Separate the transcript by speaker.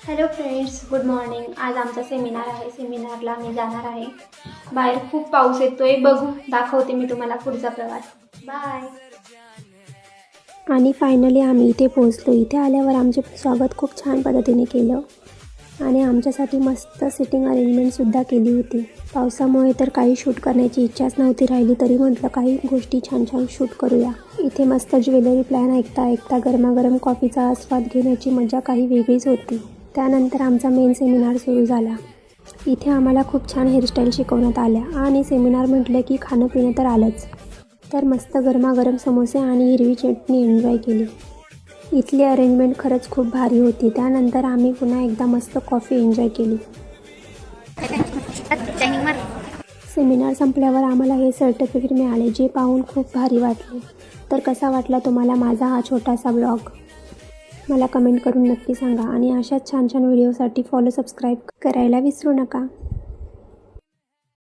Speaker 1: Hello friends, good morning. आज आमचा seminar आहे. सेमिनारला मी जाणार आहे. बाहेर खूप पाऊस येतोय. बघू, दाखवते मी तुम्हाला पुढचा प्रवास. बाय.
Speaker 2: आणि फायनली आम्ही इथे पोहोचलो. इथे आल्यावर आमचे स्वागत खूप छान पद्धतीने केलं आणि आमच्यासाठी मस्त सिटिंग अरेंजमेंटसुद्धा केली होती. पावसामुळे तर काही शूट करण्याची इच्छाच नव्हती राहिली, तरी म्हटलं काही गोष्टी छान छान शूट करूया. इथे मस्त ज्वेलरी प्लॅन ऐकता ऐकता गरमागरम कॉफीचा आस्वाद घेण्याची मजा काही वेगळीच होती. त्यानंतर आमचा मेन सेमिनार सुरू झाला. इथे आम्हाला खूप छान हेअरस्टाईल शिकवण्यात आल्या आणि सेमिनार म्हटलं की खाणं पिणं तर आलंच. तर मस्त गरमागरम समोसे आणि हिरवी चटणी एन्जॉय केली. इथली अरेंजमेंट खरंच खूप भारी होती. त्यानंतर आम्ही पुन्हा एकदा मस्त कॉफी एन्जॉय केली. सेमिनार संपल्यावर आम्हाला हे सर्टिफिकेट मिळाले, जे पाहून खूप भारी वाटले. तर कसा वाटला तुम्हाला माझा हा छोटासा ब्लॉग? मला कमेंट करून नक्की सांगा आणि अशाच छान छान व्हिडिओसाठी सबस्क्राईब करायला विसरू नका.